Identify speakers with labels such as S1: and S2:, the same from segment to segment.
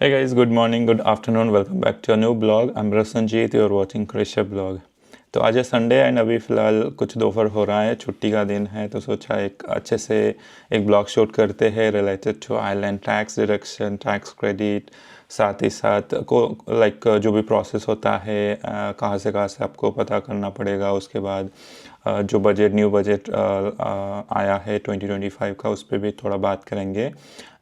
S1: Hey guys, good morning, good afternoon, welcome back to a new blog. I'm Rasanjeet, you're watching Krisha blog. तो आज है Sunday and अभी फ़िलहाल कुछ दोपहर हो रहा है, छुट्टी का दिन है, तो सोचा एक अच्छे से एक ब्लॉग शूट करते हैं related to island tax deduction, tax credit, साथ ही साथ को लाइक जो भी प्रोसेस होता है कहाँ से आपको पता करना पड़ेगा। उसके बाद जो बजट न्यू बजट आया है 2025 का, उस पर भी थोड़ा बात करेंगे।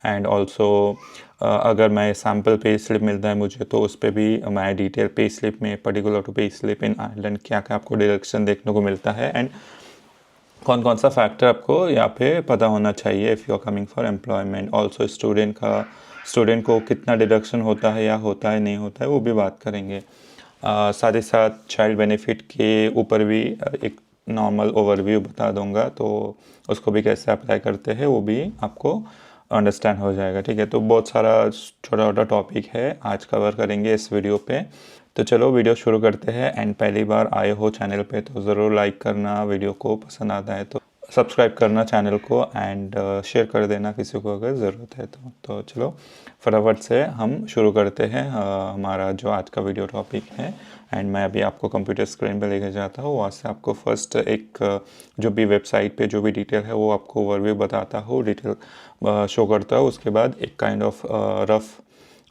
S1: एंड ऑल्सो अगर मैं सैम्पल पे स्लिप मिलता है मुझे, तो उस पर भी मैं डिटेल पे स्लिप में particular to pay slip in Ireland क्या क्या आपको डिडक्शन देखने को मिलता है एंड कौन कौन सा फैक्टर आपको यहाँ पे पता होना चाहिए if you are coming for employment. Also student को कितना डिडक्शन होता है या होता है नहीं होता है, वो भी बात करेंगे। साथ ही साथ चाइल्ड बेनिफिट के ऊपर भी एक नॉर्मल ओवरव्यू बता दूंगा, तो उसको भी कैसे अप्लाई करते हैं वो भी आपको अंडरस्टैंड हो जाएगा। ठीक है, तो बहुत सारा छोटा छोटा टॉपिक है आज कवर करेंगे इस वीडियो पे। तो चलो वीडियो शुरू करते हैं। एंड पहली बार आए हो चैनल पे तो ज़रूर लाइक करना, वीडियो को पसंद आता है तो सब्सक्राइब करना चैनल को, एंड शेयर कर देना किसी को अगर ज़रूरत है तो चलो फटाफट से हम शुरू करते हैं हमारा जो आज का वीडियो टॉपिक है। एंड मैं अभी आपको कंप्यूटर स्क्रीन पे लेके जाता हूँ, वहाँ से आपको फर्स्ट एक जो भी वेबसाइट पे जो भी डिटेल है वो आपको ओवरव्यू बताता हूँ, डिटेल शो करता हूँ। उसके बाद एक काइंड ऑफ रफ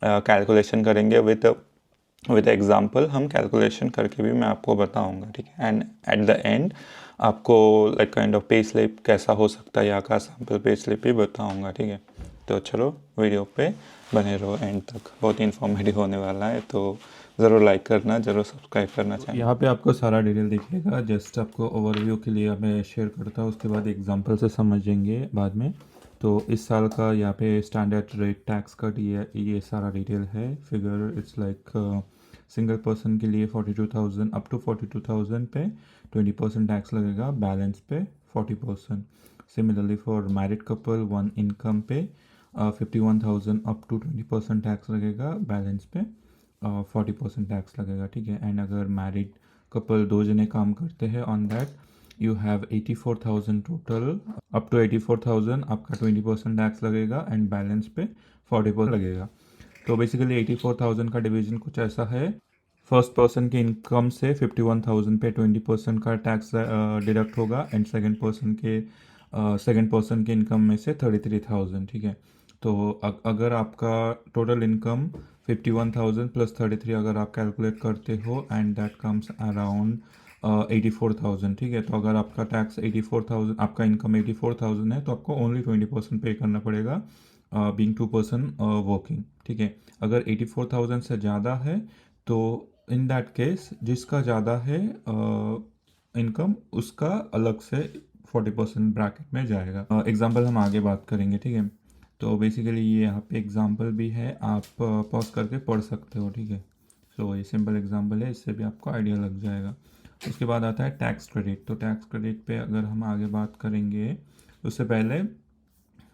S1: कैलकुलेशन करेंगे विद एग्जांपल, हम कैलकुलेशन करके भी मैं आपको बताऊंगा। ठीक है, एंड एट द एंड आपको like kind of pay slip कैसा हो सकता है, यहाँ का सैम्पल पे स्लिप भी बताऊंगा। ठीक है, तो चलो वीडियो पे बने रहो एंड तक, बहुत ही इन्फॉर्मेटिव होने वाला है, तो ज़रूर लाइक करना, ज़रूर सब्सक्राइब करना चाहिए। यहाँ पे आपको सारा डिटेल दिखेगा, जस्ट आपको ओवरव्यू के लिए मैं शेयर करता हूँ, उसके बाद एग्जांपल से समझेंगे बाद में। तो इस साल का यहाँ पे स्टैंडर्ड रेट टैक्स कट ये सारा डिटेल है। Figure it's like single person के लिए 42,000 अप टू 42,000 पे 20% टैक्स लगेगा, बैलेंस पे 40%। Similarly for married couple one income पे 51,000 अप टू 20% टैक्स लगेगा, बैलेंस पे 40% टैक्स लगेगा। ठीक है, एंड अगर मैरिड कपल दो जने काम करते हैं on that you have 84,000 total, up to 84,000 आपका 20% टैक्स लगेगा एंड बैलेंस पे 40% लगेगा। तो बेसिकली 84,000 का डिवीजन कुछ ऐसा है, फर्स्ट पर्सन की इनकम से 51,000 पे 20% का टैक्स डिडक्ट होगा एंड सेकंड पर्सन के इनकम में से 33,000। ठीक है, तो अगर आपका टोटल इनकम 51,000 प्लस 33 अगर आप कैलकुलेट करते हो एंड दैट कम्स अराउंड 84,000। ठीक है, तो अगर आपका टैक्स 84,000, आपका इनकम 84,000 है, तो आपको ओनली 20% पे करना पड़ेगा बीइंग 2 पर्सन वर्किंग। ठीक है, अगर 84,000 से ज़्यादा है तो इन दैट केस जिसका ज़्यादा है इनकम, उसका अलग से 40% ब्रैकेट में जाएगा। एग्जाम्पल हम आगे बात करेंगे। ठीक है, तो बेसिकली ये यहाँ पे एग्जाम्पल भी है, आप पॉज करके पढ़ सकते हो। ठीक है, सो ये सिंपल एग्जाम्पल है, इससे भी आपको आइडिया लग जाएगा। उसके बाद आता है टैक्स क्रेडिट। तो टैक्स क्रेडिट पे अगर हम आगे बात करेंगे, उससे पहले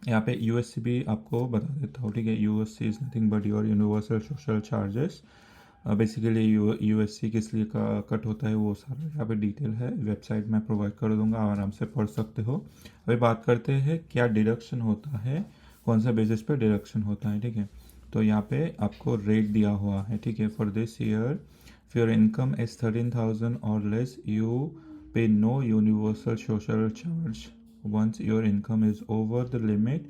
S1: यहाँ पे यूएससी भी आपको बता देता हूँ। ठीक है, USC is nothing but your universal social charges. Basically USC किस लिए का कट होता है वो सारा यहाँ पे डिटेल है, वेबसाइट मैं प्रोवाइड कर दूंगा, आराम से पढ़ सकते हो। अभी बात करते हैं क्या डिडक्शन होता है, कौन सा बेसिस पे डिडक्शन होता है। ठीक है, तो यहाँ पे आपको रेट दिया हुआ है। ठीक है, for this year if your income is 13,000 और less you pay no universal social charge. once your income is over the limit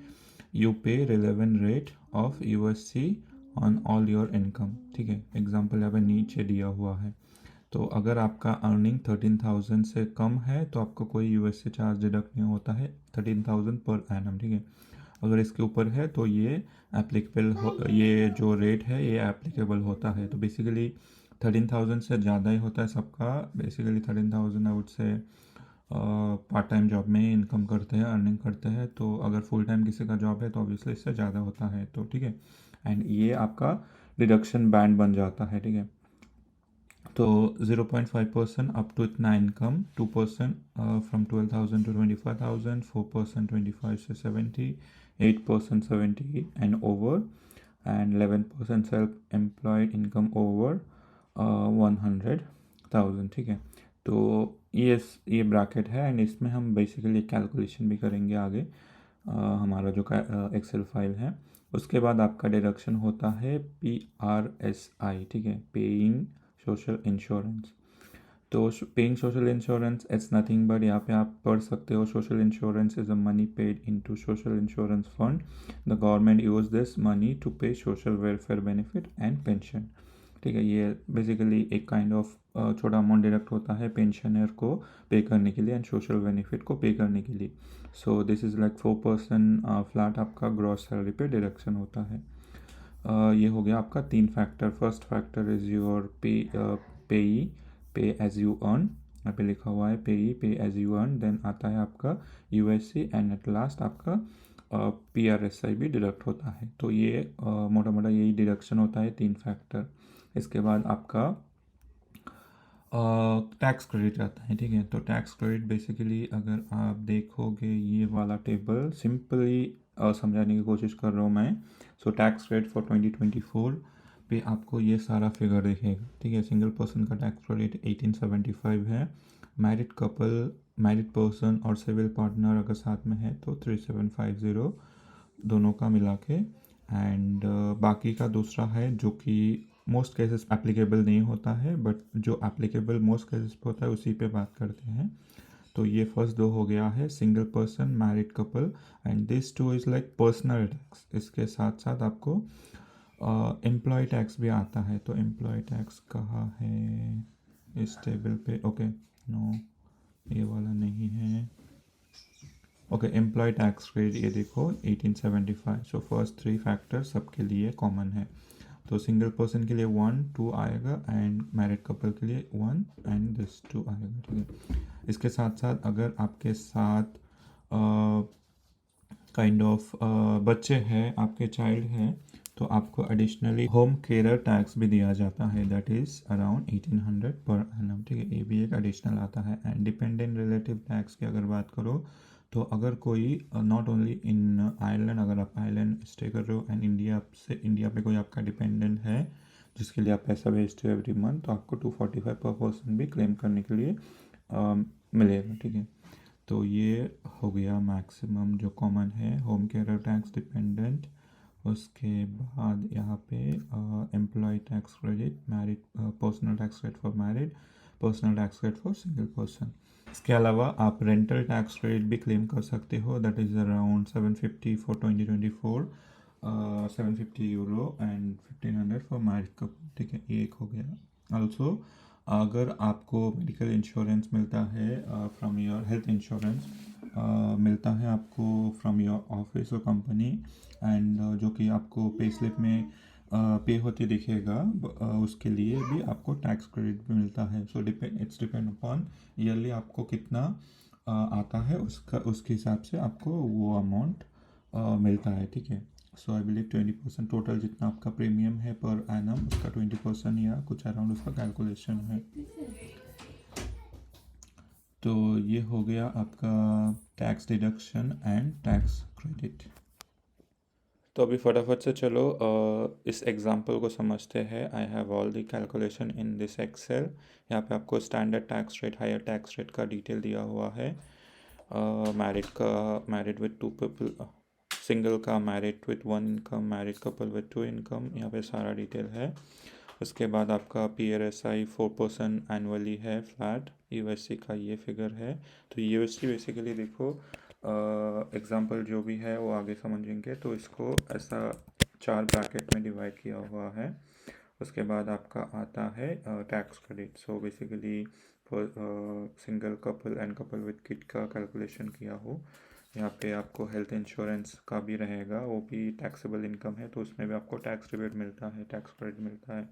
S1: you pay relevant rate of USC on all your income. ठीक है, example यहाँ पे नीचे दिया हुआ है। तो अगर आपका अर्निंग 13,000 से कम है तो आपको कोई यूएससी चार्ज डिडक्ट नहीं होता है, 13,000 पर एनम। ठीक है, अगर इसके ऊपर है तो ये ये जो रेट है ये एप्लीकेबल होता है। तो बेसिकली 13,000 से ज़्यादा ही होता है सबका। Basically 13,000 I would say part time job में इनकम करते हैं, अर्निंग करते हैं। तो अगर फुल टाइम किसी का जॉब है तो ऑब्वियसली इससे ज़्यादा होता है। तो ठीक है, एंड ये आपका डिडक्शन बैंड बन जाता है। ठीक है, तो 0.5% अप टू इतना इनकम, 2% फ्रॉम 12,000 टू 25,000, 4% 25 से 70, 8% 70 and over, and 11% self employed income over 100,000। ठीक है, तो ये ब्रैकेट है एंड इसमें हम बेसिकली कैलकुलेशन भी करेंगे आगे। हमारा जो एक्सेल फाइल है उसके बाद आपका डिडक्शन होता है PRSI, ठीक है, पेइंग सोशल इंश्योरेंस। तो paying social insurance it's nothing but यहाँ पे आप पढ़ सकते हो, social insurance is a money paid into social insurance fund, the government use this money to pay social welfare benefit and pension, ठीक है। ये बेसिकली एक काइंड ऑफ छोटा अमाउंट डिडक्ट होता है पेंशनर को पे करने के लिए एंड सोशल बेनिफिट को पे करने के लिए। So this is like 4% flat आपका ग्रॉस सैलरी पे डिडक्शन होता है। ये हो गया आपका 3 factor. First factor is your पेई पे एज यू अर्न, यहाँ पे लिखा हुआ है पेई पे एज यू अर्न। देन आता है आपका USC एंड एट लास्ट आपका PRSI भी डिडक्ट होता है। तो ये मोटा मोटा यही डिडक्शन होता है, 3 फैक्टर। इसके बाद आपका टैक्स क्रेडिट आता है, ठीक है। तो टैक्स क्रेडिट बेसिकली अगर आप देखोगे ये वाला टेबल, सिंपली समझाने की कोशिश कर रहा हूँ मैं। सो टैक्स क्रेडिट फॉर 2024 पे आपको ये सारा फिगर दिखेगा, ठीक है। सिंगल पर्सन का टैक्स क्रेडिट 1875 है, मैरिड कपल, मैरिड पर्सन और सिविल पार्टनर अगर साथ में है तो 3750 दोनों का मिला के। एंड बाकी का दूसरा है जो कि मोस्ट केसेस एप्लीकेबल नहीं होता है, बट जो एप्लीकेबल मोस्ट केसेस पे होता है उसी पे बात करते हैं। तो ये फर्स्ट दो हो गया है single person, married couple, and this two is like personal tax. इसके साथ साथ आपको एम्प्लॉय टैक्स भी आता है। तो एम्प्लॉय टैक्स कहाँ है इस टेबल पे? ओके, नो ये वाला नहीं है। ओके, एम्प्लॉय टैक्स रेट ये देखो 1875। सो फर्स्ट 3 फैक्टर सबके लिए कॉमन है। तो सिंगल पर्सन के लिए 1 2 आएगा एंड मैरिड कपल के लिए 1 एंड दिस 2 आएगा, ठीक है। इसके साथ साथ अगर आपके साथ काइंड ऑफ बच्चे हैं, आपके चाइल्ड हैं, तो आपको एडिशनली होम केयर टैक्स भी दिया जाता है, that is around 1800 per annum, ठीक है। ये भी एक एडिशनल आता है। एंड डिपेंडेंट रिलेटिव टैक्स की अगर बात करो तो अगर कोई नॉट ओनली इन आयरलैंड, अगर आप आयरलैंड स्टे कर रहे हो एंड इंडिया पे कोई आपका डिपेंडेंट है जिसके लिए आप पैसा भेजते हो एवरी मंथ, तो आपको 245 पर पर्सन भी क्लेम करने के लिए मिलेगा, ठीक है। तो ये हो गया मैक्सिमम जो कॉमन है, होम केयर टैक्स, डिपेंडेंट। उसके बाद यहाँ पे employ tax credit, married personal tax credit for married, personal tax credit for single person. इसके अलावा आप रेंटल टैक्स क्रेडिट भी क्लेम कर सकते हो, that is around 750 for 2024, 750 euro and 1500 for married couple, ठीक है। ये एक हो गया। ऑल्सो अगर आपको मेडिकल इंश्योरेंस मिलता है फ्रॉम योर हेल्थ इंश्योरेंस मिलता है आपको फ्रॉम योर ऑफिस और कंपनी, एंड जो कि आपको पे स्लिप में पे होते दिखेगा, उसके लिए भी आपको टैक्स क्रेडिट भी मिलता है। So it's depend upon yearly आपको कितना आता है, उसके हिसाब से आपको वो अमाउंट मिलता है, ठीक है। सो आई बिलीव 20% टोटल जितना आपका प्रीमियम है पर एनम, उसका 20% या कुछ अराउंड उसका कैलकुलेशन है। तो ये हो गया आपका tax deduction and tax credit. तो अभी फटाफट से चलो इस एग्जांपल को समझते हैं। I have all the calculation in this Excel. यहाँ पे आपको standard tax rate, higher tax rate का डिटेल दिया हुआ है। मैरिड विथ 2 पीपल, सिंगल का married with 1 income, married couple with 2 income, यहाँ पे सारा डिटेल है। उसके बाद आपका PRSI 4% एनुअली है फ्लैट। USC का ये फिगर है। तो USC बेसिकली देखो एग्जांपल जो भी है वो आगे समझेंगे, तो इसको ऐसा 4 ब्रैकेट में डिवाइड किया हुआ है। उसके बाद आपका आता है tax credit. So basically for single couple and couple with kid का कैलकुलेशन किया हो। यहाँ पे आपको हेल्थ इंश्योरेंस का भी रहेगा, वो भी टैक्सेबल इनकम है, तो उसमें भी आपको टैक्स रिबेट मिलता है, टैक्स क्रेडिट मिलता है।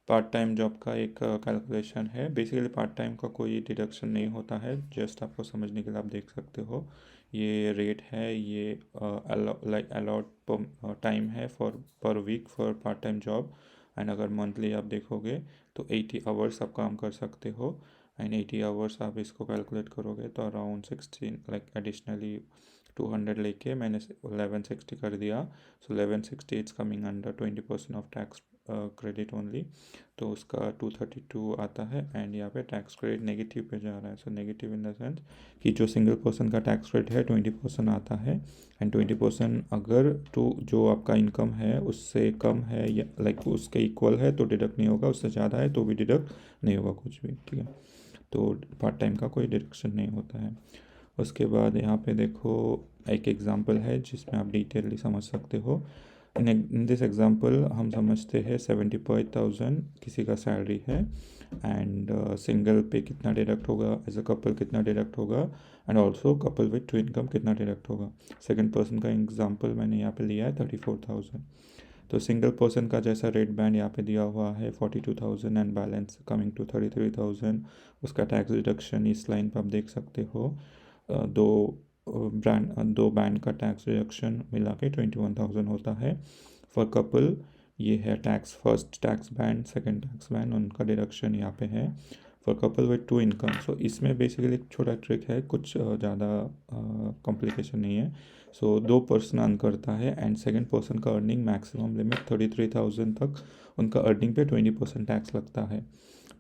S1: पार्ट टाइम जॉब का एक कैलकुलेशन है। बेसिकली पार्ट टाइम का कोई डिडक्शन नहीं होता है, जस्ट आपको समझने के लिए आप देख सकते हो। ये रेट है, ये लाइक अलॉट टाइम है for per week for part time job. And अगर मंथली आप देखोगे तो 80 आवर्स आप काम कर सकते हो, एंड 80 आवर्स आप इसको कैलकुलेट करोगे तो अराउंड 16 लाइक एडिशनली 200 लेके मैंने 1160 कर दिया। सो 1160 it's coming under 20% of tax credit only, तो उसका 232 आता है। एंड यहाँ पे टैक्स क्रेडिट नेगेटिव पे जा रहा है। So negative in the sense कि जो सिंगल पर्सन का टैक्स रेट है 20% आता है, एंड 20% अगर तो जो आपका इनकम है उससे कम है या लाइक उसके इक्वल है तो डिडक्ट नहीं होगा, उससे ज़्यादा है तो भी डिडक्ट नहीं होगा कुछ भी, ठीक है। तो पार्ट टाइम का कोई डिडक्शन नहीं होता है। उसके बाद यहाँ पे देखो एक एग्जांपल है जिसमें आप डिटेलली समझ सकते हो। इन दिस एग्जांपल हम समझते हैं 75,000 किसी का सैलरी है, एंड सिंगल पे कितना डिडक्ट होगा, एज अ कपल कितना डिडक्ट होगा, and also couple with two income कितना डिडक्ट होगा। सेकंड पर्सन का एग्जांपल मैंने यहाँ पे लिया है 34,000। तो सिंगल पर्सन का जैसा रेट बैंड यहाँ पे दिया हुआ है 42,000 एंड बैलेंस कमिंग टू 33,000, उसका टैक्स रिडक्शन इस लाइन पर आप देख सकते हो। दो बैंड का टैक्स रिडक्शन मिला के 21,000 होता है। फॉर कपल ये है tax first tax band, second tax band, उनका डिडक्शन यहाँ पे है for couple with two income. So इसमें बेसिकली एक छोटा ट्रिक है, कुछ ज़्यादा कॉम्प्लिकेशन नहीं है। सो दो पर्सन अर्न करता है एंड सेकंड पर्सन का अर्निंग मैक्सिमम लिमिट 33,000 तक उनका अर्निंग पे 20% टैक्स लगता है।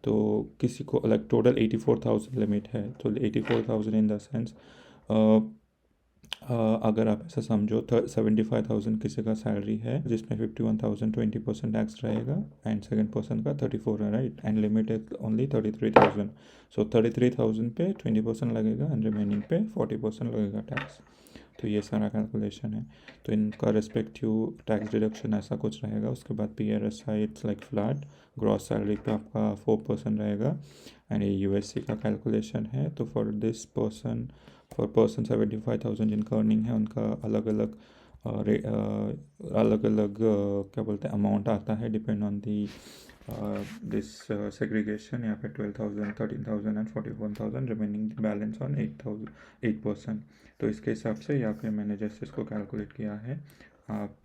S1: तो किसी को लाइक टोटल 84,000 लिमिट है, तो 84,000 इन द सेंस अगर आप ऐसा समझो 75,000 किसी का सैलरी है जिसमें 51,000 20% टैक्स रहेगा, एंड सेकंड पर्सन का 34 है, right, and limit is only 33,000। सो 33,000 पे 20% लगेगा एंड रिमेनिंग पे 40% लगेगा टैक्स। तो ये सारा कैलकुलेशन है। तो इनका रेस्पेक्टिव टैक्स डिडक्शन ऐसा कुछ रहेगा। उसके बाद PRSI it's like flat, gross salary पे आपका 4% रहेगा, एंड ये USC का कैलकुलेशन है। तो फॉर 75,000 जिनका अर्निंग है उनका अलग अलग क्या बोलते हैं अमाउंट आता है, depend on the this segregation. यहाँ पे 12,000 13,000 एंड 41,000, रिमेनिंग बैलेंस ऑन 8%। तो इसके हिसाब से यहाँ पे मैंने जैसे इसको कैलकुलेट किया है, आप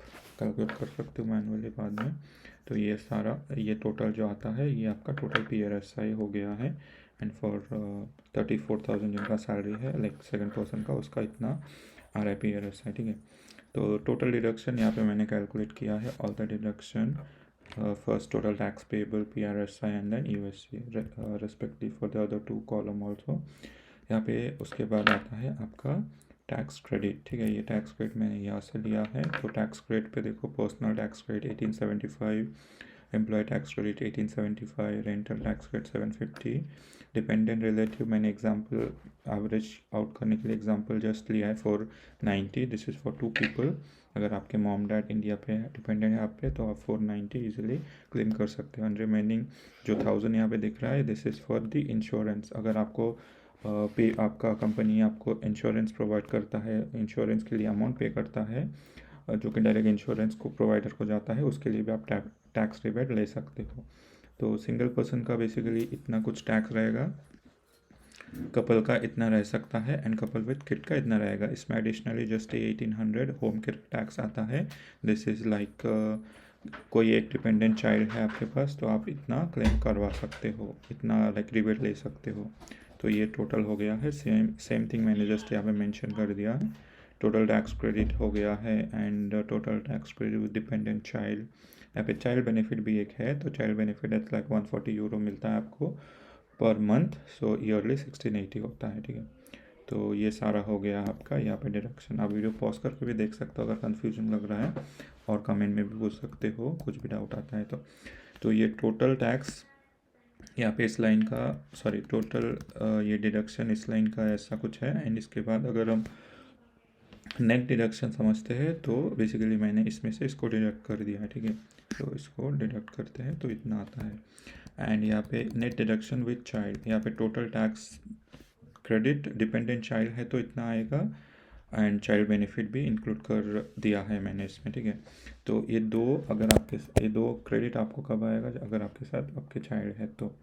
S1: कैलकुलेट कर सकते हो मैनुअली बाद में। तो ये सारा ये टोटल जो आता है ये आपका टोटल PRSI हो गया है। एंड फॉर 34,000 जिनका सैलरी है लाइक सेकंड पर्सन का, उसका इतना आ रहा है PRSI, ठीक है। तो टोटल डिडक्शन यहाँ पे मैंने कैलकुलेट किया है, all the deduction, first total tax payable, PRSI and then USC respectively for the other two column also। यहाँ पे उसके बाद आता है आपका टैक्स क्रेडिट, ठीक है। ये टैक्स क्रेडिट मैंने यहाँ से लिया है। तो टैक्स क्रेडिट पे देखो personal tax credit 1875, employ tax credit 1875, rental tax credit 750, dependent relative मैंने एग्जांपल एवरेज आउट करने के लिए एग्जांपल जस्ट लिया है 490, दिस इज़ फॉर 2 पीपल। अगर आपके मॉम डैड इंडिया पे है, डिपेंडेंट है आप पे, तो आप 490 इजीली क्लेम कर सकते हो। एंड रिमेनिंग जो 1000 यहाँ पे दिख रहा है this is for the insurance. अगर आपको पे आपका कंपनी आपको इंश्योरेंस प्रोवाइड करता है, इंश्योरेंस के लिए अमाउंट पे करता है जो कि डायरेक्ट इंश्योरेंस को प्रोवाइडर को जाता है, उसके लिए भी आप टैक्स रिबेट ले सकते हो। तो सिंगल पर्सन का बेसिकली इतना कुछ टैक्स रहेगा, कपल का इतना रह सकता है, एंड कपल विथ किड का इतना रहेगा। इसमें additionally just 1800 home care tax आता है। दिस इज़ लाइक कोई एक डिपेंडेंट चाइल्ड है आपके पास तो आप इतना क्लेम करवा सकते हो, इतना लाइक रिबेट ले सकते हो। तो ये टोटल हो गया है। सेम थिंग मैंने जस्ट यहाँ पे मेंशन कर दिया है। टोटल टैक्स क्रेडिट हो गया है, and total tax credit with dependent child. यहाँ पे चाइल्ड बेनिफिट भी एक है, तो child benefit it's like 140 euro मिलता है आपको पर मंथ। सो ईयरली 1680 होता है, ठीक है। तो ये सारा हो गया आपका यहाँ पे डिडक्शन। आप वीडियो पॉज करके भी देख सकते हो अगर कन्फ्यूजन लग रहा है, और कमेंट में भी पूछ सकते हो कुछ भी डाउट आता है तो ये टोटल टैक्स यहाँ पे इस लाइन का, सॉरी टोटल ये डिडक्शन इस लाइन का ऐसा कुछ है। एंड इसके बाद अगर हम नेट डिडक्शन समझते हैं तो बेसिकली मैंने इसमें से इसको डिडक्ट कर दिया है, ठीक है। तो इसको डिडक्ट करते हैं तो इतना आता है। एंड यहाँ पे नेट डिडक्शन विद चाइल्ड, यहाँ पे total tax credit dependent child है तो इतना आएगा, एंड चाइल्ड बेनिफिट भी इंक्लूड कर दिया है मैंने इसमें, ठीक है। तो ये दो क्रेडिट आपको कब आएगा अगर आपके साथ आपके चाइल्ड है तो।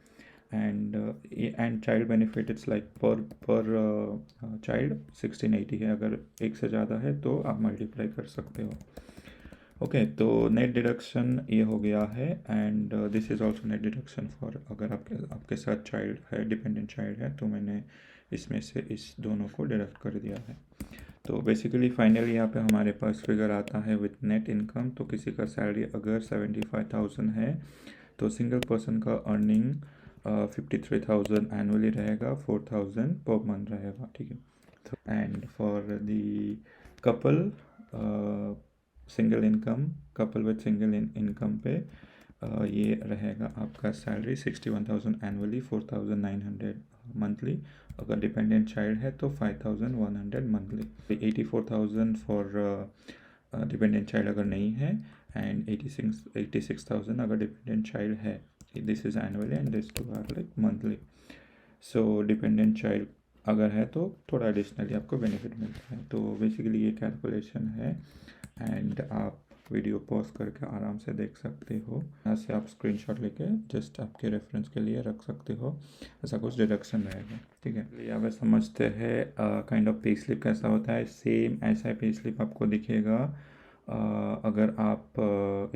S1: And child benefit it's like पर चाइल्ड 1680 है, अगर एक से ज़्यादा है तो आप मल्टीप्लाई कर सकते हो। ओके, तो नेट डिडक्शन ये हो गया है, and this is also net deduction for अगर आपके साथ चाइल्ड है, डिपेंडेंट चाइल्ड है, तो मैंने इसमें से इस दोनों को डिडक्ट कर दिया है। तो बेसिकली फाइनली यहाँ पे हमारे पास फिगर आता है विथ नेट इनकम। तो किसी का सैलरी अगर 75,000 है तो सिंगल पर्सन का अर्निंग 53,000 एनुअली रहेगा, 4,000 पर मंथ रहेगा, ठीक है। And for the couple single income, couple with single income पे ये रहेगा आपका सैलरी 61,000 एनुअली, 4,900 मंथली। अगर डिपेंडेंट चाइल्ड है तो 5,100 मंथली। 84,000 फॉर डिपेंडेंट चाइल्ड अगर नहीं है, एंड 86,000 अगर डिपेंडेंट चाइल्ड है। This is annually and this two are like monthly. So dependent child अगर है तो थोड़ा एडिशनली आपको बेनिफिट मिलता है। तो बेसिकली ये कैलकुलेशन है, एंड आप वीडियो पॉज करके आराम से देख सकते हो। यहाँ से आप स्क्रीनशॉट लेके जस्ट आपके रेफरेंस के लिए रख सकते हो। ऐसा कुछ डिडक्शन रहेगा, ठीक है। यहाँ पे समझते हैं काइंड ऑफ पे स्लिप कैसा होता है। सेम ऐसा पे स्लिप आपको दिखेगा अगर आप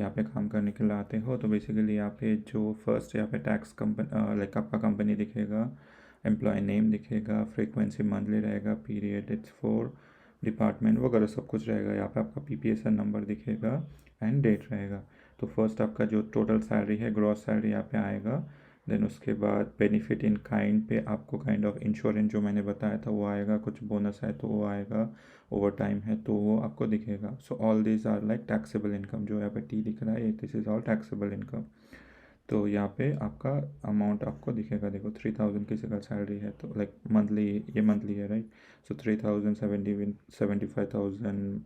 S1: यहाँ पे काम करने के लिए आते हो। तो बेसिकली यहाँ पे जो फर्स्ट यहाँ पे टैक्स कंपनी लाइक आपका कंपनी दिखेगा, एम्प्लॉय नेम दिखेगा, फ्रीक्वेंसी मंथली रहेगा, पीरियड इट्स फॉर डिपार्टमेंट वगैरह सब कुछ रहेगा। यहाँ पे आपका PPSN नंबर दिखेगा एंड डेट रहेगा। तो फर्स्ट आपका जो टोटल सैलरी है, ग्रॉस सैलरी यहाँ पे आएगा। देन उसके बाद बेनिफिट इन काइंड पे आपको काइंड ऑफ इंश्योरेंस जो मैंने बताया था वो आएगा, कुछ बोनस है तो वो आएगा, ओवर टाइम है तो वो आपको दिखेगा। So all these are like taxable income. जो यहाँ पे T दिख रहा है, this is all taxable income. तो यहाँ पे आपका अमाउंट आपको दिखेगा। देखो 3,000 किसी का सैलरी है तो लाइक मंथली, ये मंथली है right. So 3,000, 75,000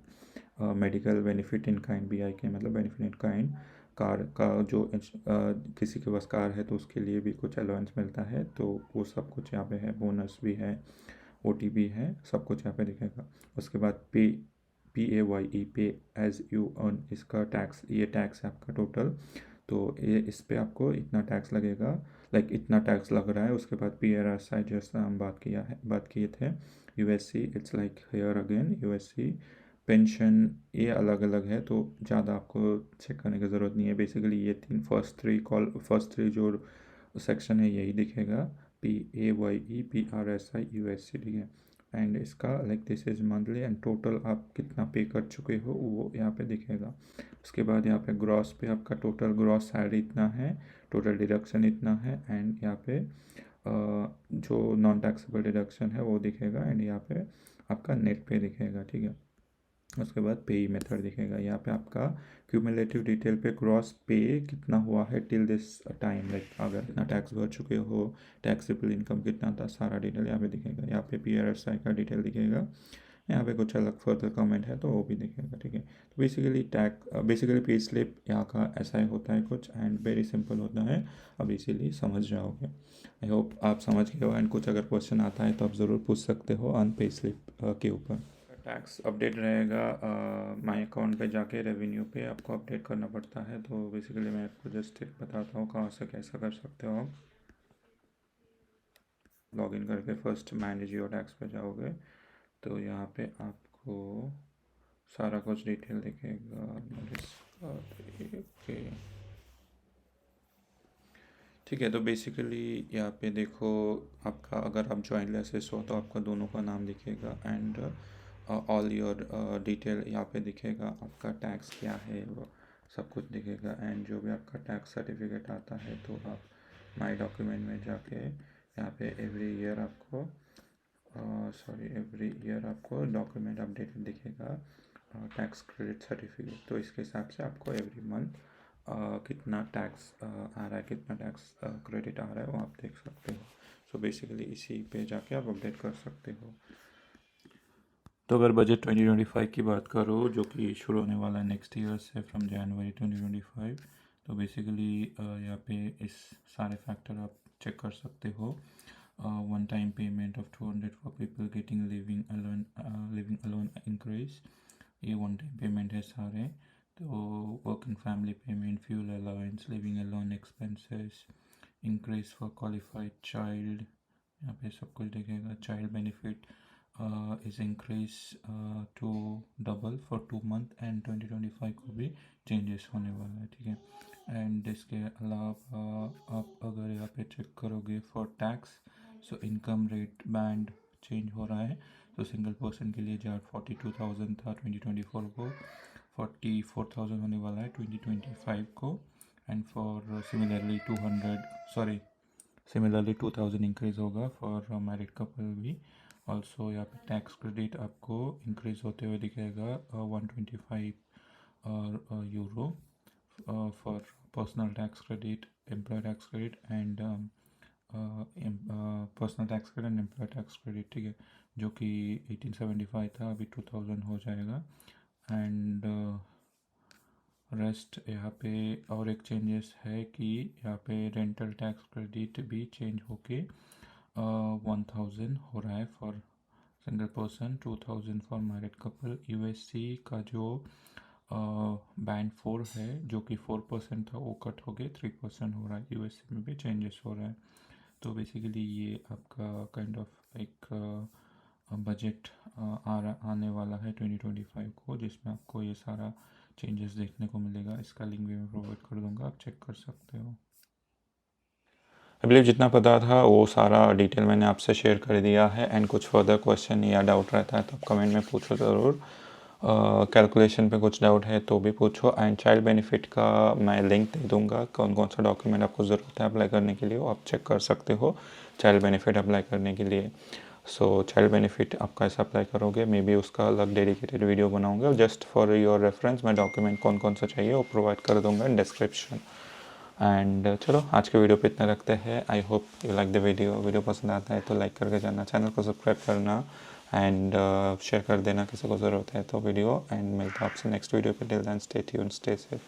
S1: medical benefit in kind, BIK मतलब बेनिफिट इन काइंड। कार का जो किसी के पास कार है तो उसके लिए भी कुछ अलाउंस मिलता है, तो वो सब कुछ यहाँ पे है। बोनस भी है, OT भी है, सब कुछ यहाँ पे दिखेगा। उसके बाद PAYE, पे एज यू अर्न, इसका टैक्स, ये टैक्स है आपका टोटल। तो ये इस पे आपको इतना टैक्स लगेगा, लाइक इतना टैक्स लग रहा है। उसके बाद PRSI जैसा हम बात किए थे। USC it's like here again USC। Pension ये अलग अलग है, तो ज़्यादा आपको चेक करने की ज़रूरत नहीं है। बेसिकली ये फर्स्ट थ्री जो सेक्शन है यही दिखेगा, PAYE, PRSI, USC, ठीक है। एंड इसका like this is monthly, and total आप कितना पे कर चुके हो वो यहाँ पे दिखेगा। उसके बाद यहाँ पे ग्रॉस पे आपका टोटल ग्रॉस सैलरी इतना है, टोटल डिडक्शन इतना है, एंड यहाँ पे जो नॉन टैक्सेबल डिडक्शन है वो दिखेगा, एंड यहाँ पे आपका नेट पे दिखेगा, ठीक है। उसके बाद पे मेथड दिखेगा। यहाँ पे आपका क्यूमुलेटिव डिटेल पे ग्रॉस पे कितना हुआ है टिल दिस टाइम, लाइक अगर कितना टैक्स भर चुके हो, टैक्सेबल इनकम कितना था, सारा डिटेल यहाँ पे दिखेगा। यहाँ पे PRSI का डिटेल दिखेगा। यहाँ पे कुछ अलग फर्दर कमेंट है तो वो भी दिखेगा, ठीक है। तो बेसिकली पे स्लिप यहाँ का ऐसा ही होता है कुछ, एंड वेरी सिंपल होता है। अब इसीलिए समझ जाओगे। आई होप आप समझ गए हो, एंड कुछ अगर क्वेश्चन आता है तो आप ज़रूर पूछ सकते हो ऑन पे स्लिप के ऊपर। टैक्स अपडेट रहेगा माई अकाउंट पे जाके, रेवेन्यू पे आपको अपडेट करना पड़ता है। तो बेसिकली मैं आपको जस्ट एक बताता हूँ कहाँ से कैसा कर सकते हो आप। लॉगिन करके फर्स्ट मैनेज योर टैक्स पे जाओगे तो यहाँ पे आपको सारा कुछ डिटेल दिखेगा। नोटिस ओके, ठीक है। तो बेसिकली यहाँ पे देखो, आपका अगर आप जॉइंट लेसेस हो तो आपका दोनों का नाम दिखेगा, एंड ऑल योर डिटेल यहाँ पे दिखेगा। आपका टैक्स क्या है वो सब कुछ दिखेगा, एंड जो भी आपका टैक्स सर्टिफिकेट आता है तो आप माई डॉक्यूमेंट में जाके यहाँ पे एवरी ईयर आपको डॉक्यूमेंट अपडेटेड दिखेगा, टैक्स क्रेडिट सर्टिफिकेट। तो इसके हिसाब से आपको एवरी मंथ कितना टैक्स आ रहा है, कितना टैक्स क्रेडिट आ रहा है वो आप देख सकते हो। सो बेसिकली इसी पे जाके आप अपडेट कर सकते हो। तो अगर बजट 2025 की बात करो, जो कि शुरू होने वाला है नेक्स्ट ईयर से फ्रॉम जनवरी 2025, तो बेसिकली यहाँ पे इस सारे फैक्टर आप चेक कर सकते हो। One time payment of 200 for people getting living alone increase, ये वन टाइम पेमेंट है सारे। तो working family payment, fuel allowance, living alone expenses, increase for qualified child, यहाँ पे सब कुछ दिखेगा। Child benefit is increase to double for 2 month, and 2025 को भी चेंजेस होने वाला है, ठीक है। एंड इसके अलावा आप अगर यहाँ पे चेक करोगे for tax, so income rate band change हो रहा है। तो सिंगल पर्सन के लिए जहाँ 42,000 था 2024 को 44,000 होने वाला है 2025 को। एंड फॉर सिमिलरली 2,000 इंक्रीज होगा फॉर मैरिड कपल भी। ऑल्सो यहाँ पे टैक्स क्रेडिट आपको इंक्रीज होते हुए दिखेगा 125 euro for personal tax credit, employ tax credit and personal tax credit and employ tax credit, ठीक है, जो कि 1875 था, अभी 2000 हो जाएगा। एंड रेस्ट यहाँ पे और एक चेंजेस है कि यहाँ पे रेंटल टैक्स क्रेडिट भी चेंज होके 1000 हो रहा है for single person, 2000 for married couple. USC का जो बैंड 4 है जो कि 4% था वो कट हो गए 3% हो रहा है। यूएससी में भी चेंजेस हो रहा है। तो बेसिकली ये आपका काइंड ऑफ एक बजट आने वाला है 2025 को, जिसमें आपको ये सारा चेंजेस देखने को मिलेगा। इसका लिंक भी मैं प्रोवाइड कर दूंगा, आप चेक कर सकते हो। आई बिलीव जितना पता था वो सारा डिटेल मैंने आपसे शेयर कर दिया है। एंड कुछ फर्दर क्वेश्चन या डाउट रहता है तो आप कमेंट में पूछो ज़रूर। कैलकुलेशन पे कुछ डाउट है तो भी पूछो। एंड चाइल्ड बेनिफिट का मैं लिंक दे दूंगा, कौन कौन सा डॉक्यूमेंट आपको ज़रूरत है अप्लाई करने के लिए, वो आप चेक कर सकते हो चाइल्ड बेनिफिट अप्लाई करने के लिए। सो चाइल्ड बेनिफिट आप कैसे अप्लाई करोगे, मे बी उसका अलग डेडिकेटेड वीडियो बनाऊंगा। जस्ट फॉर योर रेफरेंस मैं डॉक्यूमेंट कौन कौन सा चाहिए वो प्रोवाइड कर दूंगा इन डिस्क्रिप्शन। एंड चलो आज के वीडियो पे इतना रखते हैं। I hope you like the video पसंद आता है तो लाइक करके जाना, चैनल को सब्सक्राइब करना एंड शेयर कर देना किसी को ज़रूरत है तो वीडियो। एंड मिलता हूँ आपसे नेक्स्ट वीडियो पे। Till then stay tuned, stay safe.